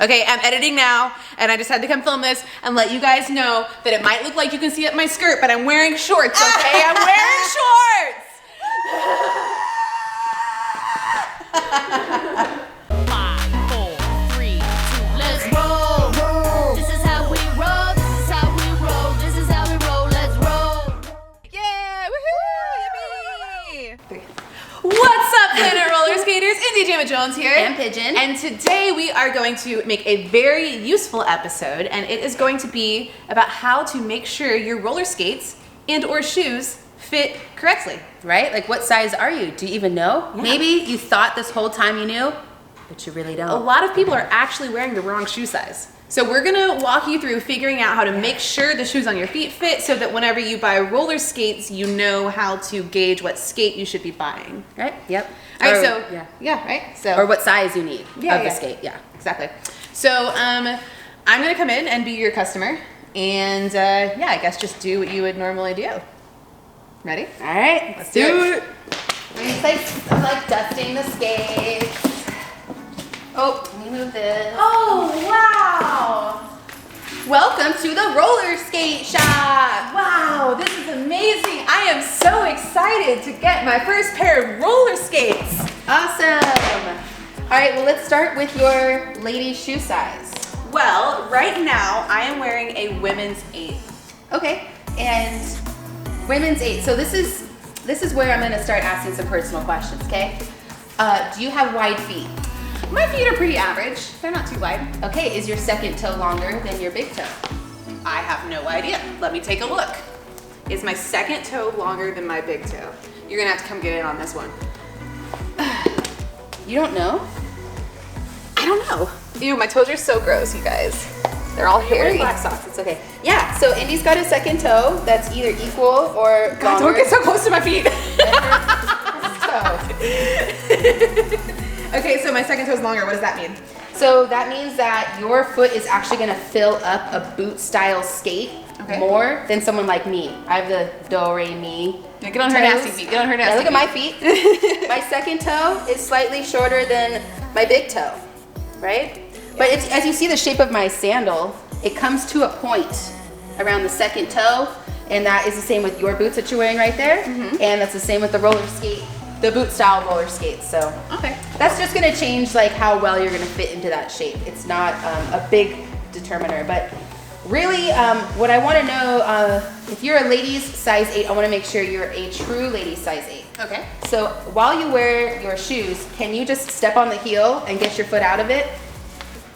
Okay, I'm editing now, and I just had to come film this and let you guys know that it might look like you can see up my skirt, but I'm wearing shorts, okay? I'm wearing shorts! 5, 4, 3, 2, let's roll. This is how we roll. This is how we roll. This is how we roll. Let's roll. Yeah, woohoo, yippee! What's up, Planet Roller Skaters? Indy Jamma Jones here. And Pigeon. And today we are going to make a very useful episode, and it is going to be about how to make sure your roller skates and or shoes fit correctly. Right? Like, what size are you? Do you even know? Yeah. Maybe you thought this whole time you knew, but you really don't. A lot of people are actually wearing the wrong shoe size. So we're gonna walk you through figuring out how to make sure the shoes on your feet fit so that whenever you buy roller skates, you know how to gauge what skate you should be buying. Right? Yep. All right, Or- so yeah. right. So Or what size you need of the yeah. skate. Yeah. Exactly. So I'm gonna come in and be your customer, and I guess just do what you would normally do. Ready? All right. Let's do it. I'm like dusting the skates. Oh, let me move this. Oh wow! Welcome to the roller skate shop. Wow, this is amazing! I am so excited to get my first pair of roller skates. Awesome. All right, well, let's start with your lady shoe size. Well, right now I am wearing a women's 8. Okay, and women's 8. So this is where I'm gonna start asking some personal questions, okay? Do you have wide feet? My feet are pretty average. They're not too wide. Okay, is your second toe longer than your big toe? I have no idea. Let me take a look. Is my second toe longer than my big toe? You're gonna have to come get in on this one. You don't know? I don't know. Ew, my toes are so gross, you guys. They're all Wearing hairy. black socks, it's okay. Yeah, so Indy's got a second toe that's either equal or God, longer don't get so close to my feet. than her toe. Okay, so my second toe's longer. What does that mean? So that means that your foot is actually gonna fill up a boot style skate more than someone like me. I have the do-re-mi. Yeah, get on her nasty feet. Get on her nasty Yeah, look at my feet. feet. My second toe is slightly shorter than my big toe, right? But it's, as you see the shape of my sandal, it comes to a point around the second toe, and that is the same with your boots that you're wearing right there, and that's the same with the roller skate, the boot style roller skates. So Okay. that's just gonna change like how well you're gonna fit into that shape. It's not a big determiner, but really what I wanna know, if you're a ladies size 8, I wanna make sure you're a true lady size 8. Okay. So while you wear your shoes, can you just step on the heel and get your foot out of it?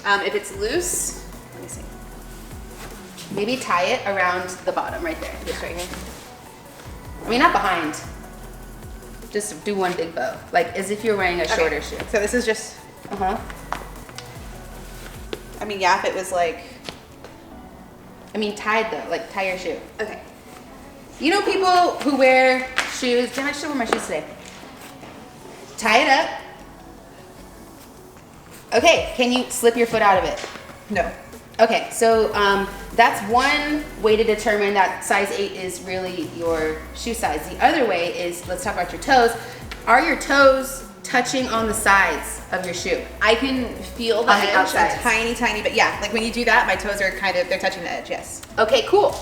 If it's loose, let me see. Maybe tie it around the bottom right there. This right here. I mean, not behind. Just do one big bow, like as if you're wearing a shorter shoe. So this is just, Uh-huh. I mean, yeah, if it was like, I mean, tied though, like tie your shoe. okay. You know people who wear shoes, damn, I should wear my shoes today. Tie it up. Okay, can you slip your foot out of it? No. Okay, so that's one way to determine that size 8 is really your shoe size. The other way is, let's talk about your toes. Are your toes touching on the sides of your shoe? I can feel the On the edge, outside. tiny, but yeah, like when you do that, my toes are they're touching the edge, yes. Okay, cool.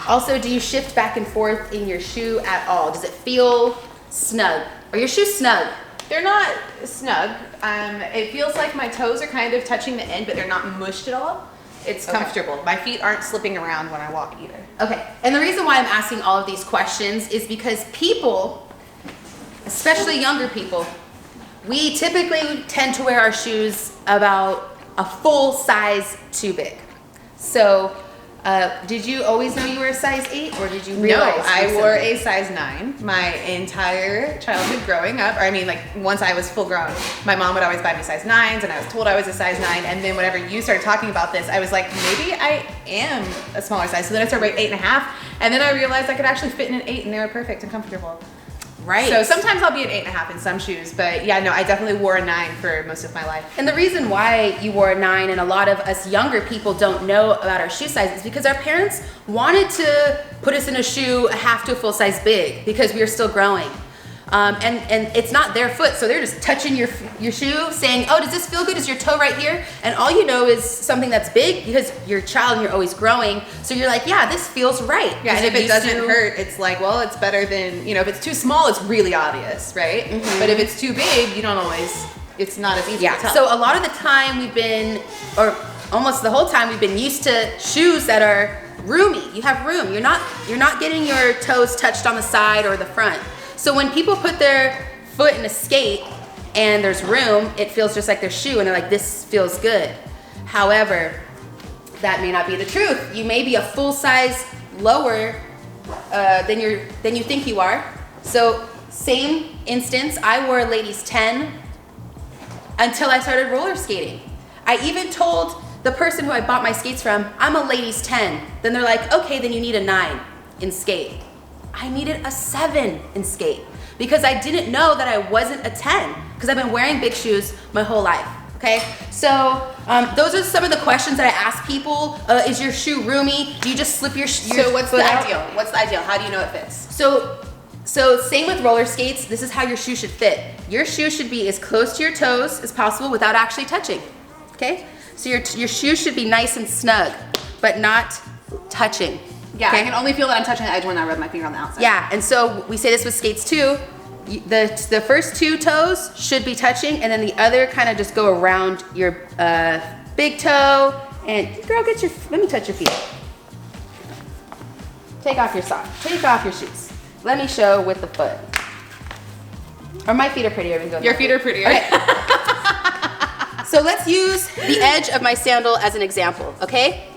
Also, do you shift back and forth in your shoe at all? Does it feel snug? Are your shoes snug? They're not snug. It feels like my toes are kind of touching the end, but they're not mushed at all. It's Okay. comfortable. My feet aren't slipping around when I walk either. Okay, and the reason why I'm asking all of these questions is because people, especially younger people, we typically tend to wear our shoes about a full size too big. So, did you always know you were a size 8, or did you realize? No, I recently? wore a size 9 my entire childhood growing up. Or I mean, like once I was full grown, my mom would always buy me size 9s, and I was told I was a size 9. And then whenever you started talking about this, I was like, maybe I am a smaller size. So then I started wearing 8.5, and then I realized I could actually fit in an 8, and they were perfect and comfortable. Right. So sometimes I'll be an 8.5 in some shoes, but yeah, no, I definitely wore a 9 for most of my life. And the reason why you wore a 9 and a lot of us younger people don't know about our shoe size is because our parents wanted to put us in a shoe a half to a full size big because we were still growing. And it's not their foot, so they're just touching your shoe, saying, "Oh, does this feel good? Is your toe right here?" And all you know is something that's big because you're a child and you're always growing. So you're like, "Yeah, this feels right." Yeah, and if it doesn't hurt, it's like, well, it's better than, if it's too small, it's really obvious, right? But if it's too big, you don't always. It's not as easy to tell. So a lot of the time or almost the whole time, we've been used to shoes that are roomy. You have room. You're not getting your toes touched on the side or the front. So when people put their foot in a skate and there's room, it feels just like their shoe, and they're like, "This feels good." However, that may not be the truth. You may be a full size lower than you think you are. So same instance, I wore a ladies 10 until I started roller skating. I even told the person who I bought my skates from, "I'm a ladies 10. Then they're like, "Okay, then you need a 9 in skate." I needed a 7 in skate because I didn't know that I wasn't a 10 because I've been wearing big shoes my whole life. Okay, so those are some of the questions that I ask people. Is your shoe roomy? Do you just slip your So what's foot the out? ideal? What's the ideal? How do you know it fits? So same with roller skates. This is how your shoe should fit. Your shoe should be as close to your toes as possible without actually touching. Okay, so your shoe should be nice and snug, but not touching. Yeah, okay? I can only feel that I'm touching the edge when I rub my finger on the outside. Yeah, and so we say this with skates too. The first 2 toes should be touching, and then the other kind of just go around your big toe. And girl, let me touch your feet. Take off your sock. Take off your shoes. Let me show with the foot. Or my feet are prettier. Your feet are prettier. Okay. So let's use the edge of my sandal as an example, okay?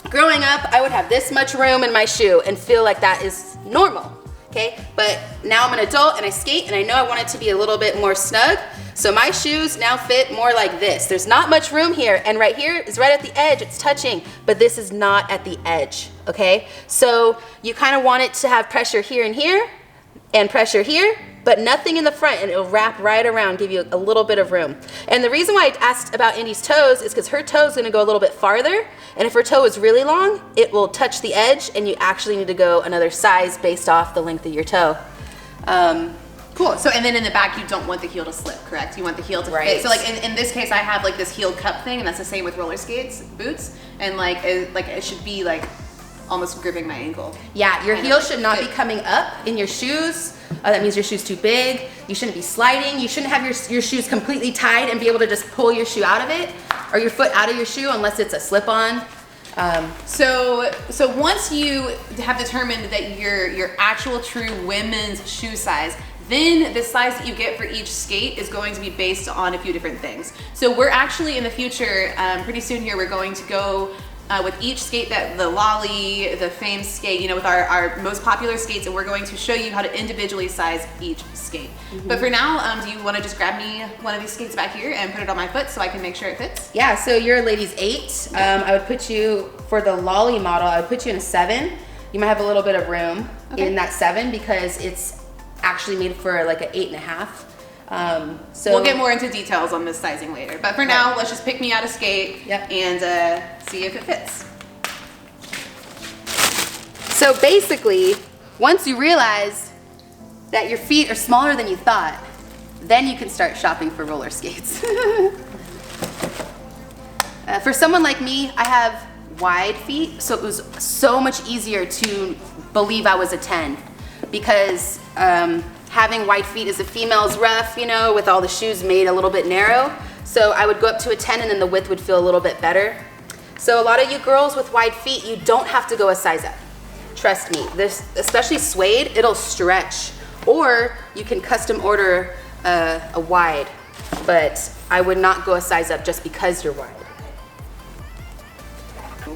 Growing up, I would have this much room in my shoe and feel like that is normal, okay? But now I'm an adult and I skate and I know I want it to be a little bit more snug. So my shoes now fit more like this. There's not much room here, and right here is right at the edge, it's touching, but this is not at the edge, okay? So you kind of want it to have pressure here and pressure here, but nothing in the front, and it'll wrap right around, give you a little bit of room. And the reason why I asked about Indy's toes is because her toe is gonna go a little bit farther, and if her toe is really long, it will touch the edge, and you actually need to go another size based off the length of your toe. Cool. So, and then in the back, you don't want the heel to slip, correct? You want the heel to Right. fit. So, like in this case, I have like this heel cup thing, and that's the same with roller skates, boots, and it should be like almost gripping my ankle. Yeah, your And heel it should not be fit. coming up in your shoes. That means your shoe's too big. You shouldn't be sliding. You shouldn't have your shoes completely tied and be able to just pull your shoe out of it, or your foot out of your shoe unless it's a slip-on. So once you have determined that your actual true women's shoe size, then the size that you get for each skate is going to be based on a few different things. So we're actually in the future, pretty soon here, we're going to go with each skate, that the Lolly, the Fame skate, with our most popular skates, and we're going to show you how to individually size each skate. But for now, do you want to just grab me one of these skates back here and put it on my foot so I can make sure it fits? Yeah, so you're a ladies 8. I would put you, for the Lolly model, I would put you in a 7. You might have a little bit of room in that 7 because it's actually made for like an 8.5. So we'll get more into details on this sizing later. But for now, let's just pick me out a skate and see if it fits. So basically, once you realize that your feet are smaller than you thought, then you can start shopping for roller skates. For someone like me, I have wide feet, so it was so much easier to believe I was a 10 because having wide feet as a female is rough, with all the shoes made a little bit narrow. So I would go up to a 10 and then the width would feel a little bit better. So a lot of you girls with wide feet, you don't have to go a size up. Trust me, this, especially suede, it'll stretch. Or you can custom order a wide, but I would not go a size up just because you're wide.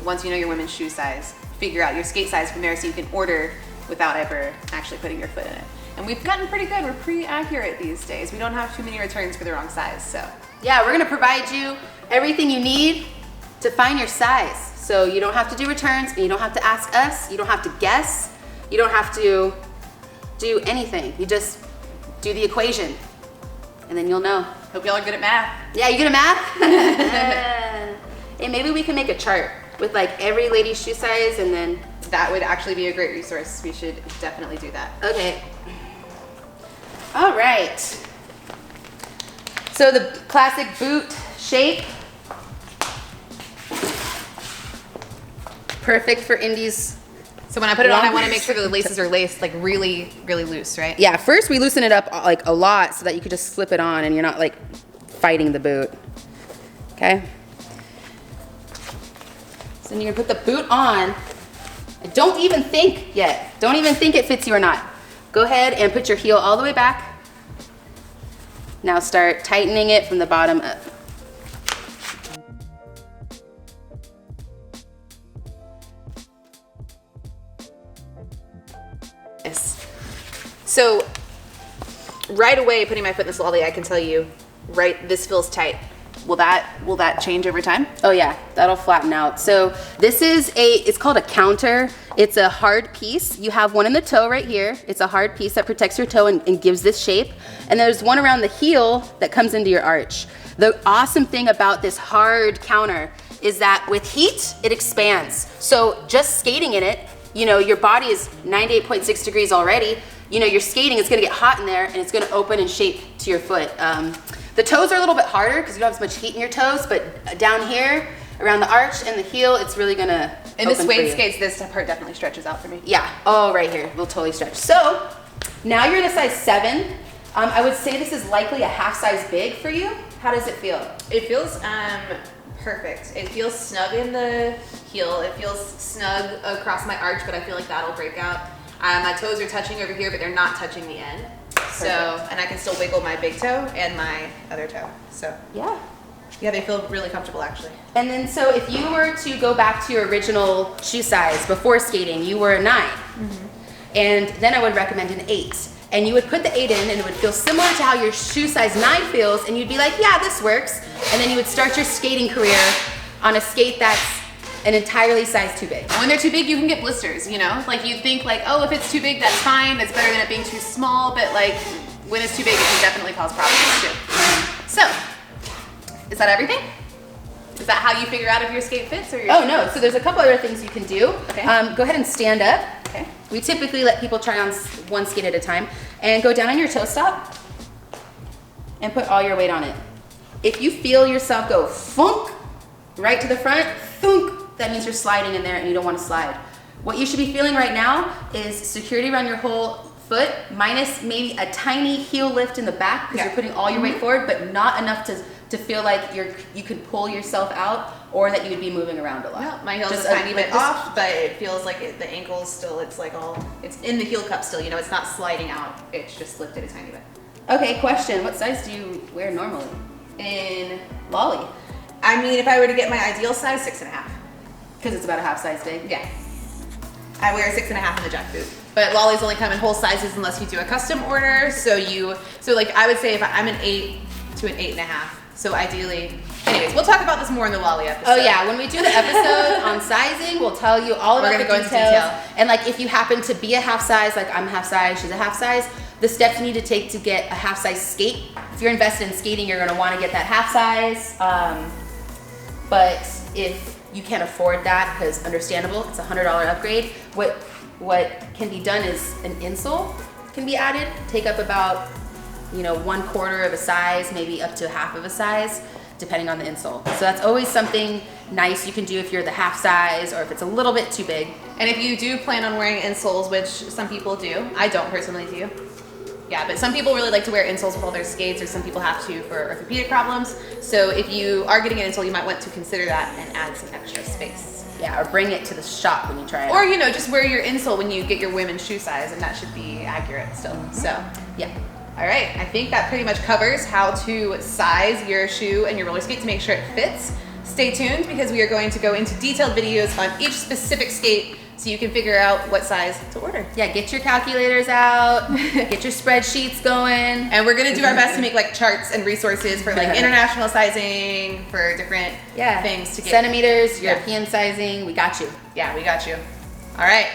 Once you know your women's shoe size, figure out your skate size from there so you can order without ever actually putting your foot in it. And we've gotten pretty good. We're pretty accurate these days. We don't have too many returns for the wrong size, so. Yeah, we're gonna provide you everything you need to find your size. So you don't have to do returns, and you don't have to ask us, you don't have to guess, you don't have to do anything. You just do the equation, and then you'll know. Hope y'all are good at math. Yeah, you good at math? Hey, maybe we can make a chart with like every lady's shoe size, and then. That would actually be a great resource. We should definitely do that. Okay. All right. So the classic boot shape. Perfect for Indy's. So when I put it on, I want to make sure that the laces are laced like really, really loose, right? Yeah, first we loosen it up like a lot so that you could just slip it on and you're not like fighting the boot. Okay? So then you're gonna put the boot on. Don't even think yet. Don't even think it fits you or not. Go ahead and put your heel all the way back. Now start tightening it from the bottom up. So right away, putting my foot in this lolly, I can tell you, right, this feels tight. Will that change over time? Oh yeah, that'll flatten out. So this is it's called a counter. It's a hard piece. You have one in the toe right here. It's a hard piece that protects your toe and gives this shape. And there's one around the heel that comes into your arch. The awesome thing about this hard counter is that with heat, it expands. So just skating in it, you know, your body is 98.6 degrees already. You know, you're skating, it's gonna get hot in there and it's gonna open and shape to your foot. The toes are a little bit harder because you don't have as much heat in your toes, but down here, around the arch and the heel, it's really gonna In the suede skates, this part definitely stretches out for me. Yeah, oh, right here, will totally stretch. So, now you're in a size 7. I would say this is likely a half size big for you. How does it feel? It feels perfect. It feels snug in the heel. It feels snug across my arch, but I feel like that'll break out. My toes are touching over here, but they're not touching the end. So, and I can still wiggle my big toe and my other toe. So, Yeah. Yeah, they feel really comfortable actually. And then, so if you were to go back to your original shoe size before skating, you were a 9. And then I would recommend an 8. And you would put the 8 in and it would feel similar to how your shoe size 9 feels. And you'd be like, yeah, this works. And then you would start your skating career on a skate that's an entirely size too big. When they're too big, you can get blisters, you know? Like you think like, oh, if it's too big, that's fine. It's better than it being too small. But like when it's too big, it can definitely cause problems too. So, is that everything? Is that how you figure out if your skate fits or your Oh no, so there's a couple other things you can do. Okay. Go ahead and stand up. Okay. We typically let people try on one skate at a time. And go down on your toe stop and put all your weight on it. If you feel yourself go funk right to the front, thunk, that means you're sliding in there and you don't want to slide. What you should be feeling right now is security around your whole foot minus maybe a tiny heel lift in the back because you're putting all your weight forward, but not enough to feel like you could pull yourself out or that you would be moving around a lot. No, my heel's Just a tiny bit off, but it feels like the ankle's still, it's like it's in the heel cup still, you know, it's not sliding out, it's just lifted a tiny bit. Okay, question. What size do you wear normally? In Lolly. I mean, if I were to get my ideal size, 6.5. Because it's about a half size big? Yeah. I wear 6.5 in the jack boot. But lollies only come in whole sizes unless you do a custom order. So like I would say if I'm an 8 to an 8.5. So ideally, anyways, we'll talk about this more in the lolly episode. Oh yeah, when we do the episode on sizing, we'll tell you all about the go details. into detail. And like if you happen to be a half size, like I'm half size, she's a half size, the steps you need to take to get a half size skate. If you're invested in skating, you're gonna wanna get that half size. But if you can't afford that, because understandable, it's a $100 upgrade, what can be done is an insole can be added, take up about 1/4 of a size, maybe up to half of a size, depending on the insole. So that's always something nice you can do if you're the half size or if it's a little bit too big. And if you do plan on wearing insoles, which some people do, I don't personally do. Yeah, but some people really like to wear insoles with all their skates, or some people have to for orthopedic problems. So if you are getting an insole, you might want to consider that and add some extra space. Yeah, or bring it to the shop when you try it. Or just wear your insole when you get your women's shoe size, and that should be accurate still. So yeah. All right, I think that pretty much covers how to size your shoe and your roller skate to make sure it fits. Stay tuned because we are going to go into detailed videos on each specific skate so you can figure out what size to order. Yeah, get your calculators out, get your spreadsheets going. And we're gonna do our best to make like charts and resources for like international sizing, for different things to get. Centimeters, European sizing, we got you. Yeah, we got you. All right.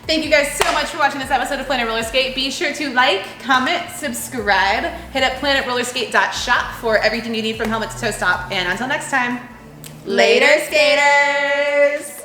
Thank you guys so much for watching this episode of Planet Roller Skate. Be sure to like, comment, subscribe. Hit up planetrollerskate.shop for everything you need from helmet to toe stop. And until next time, Later, skaters!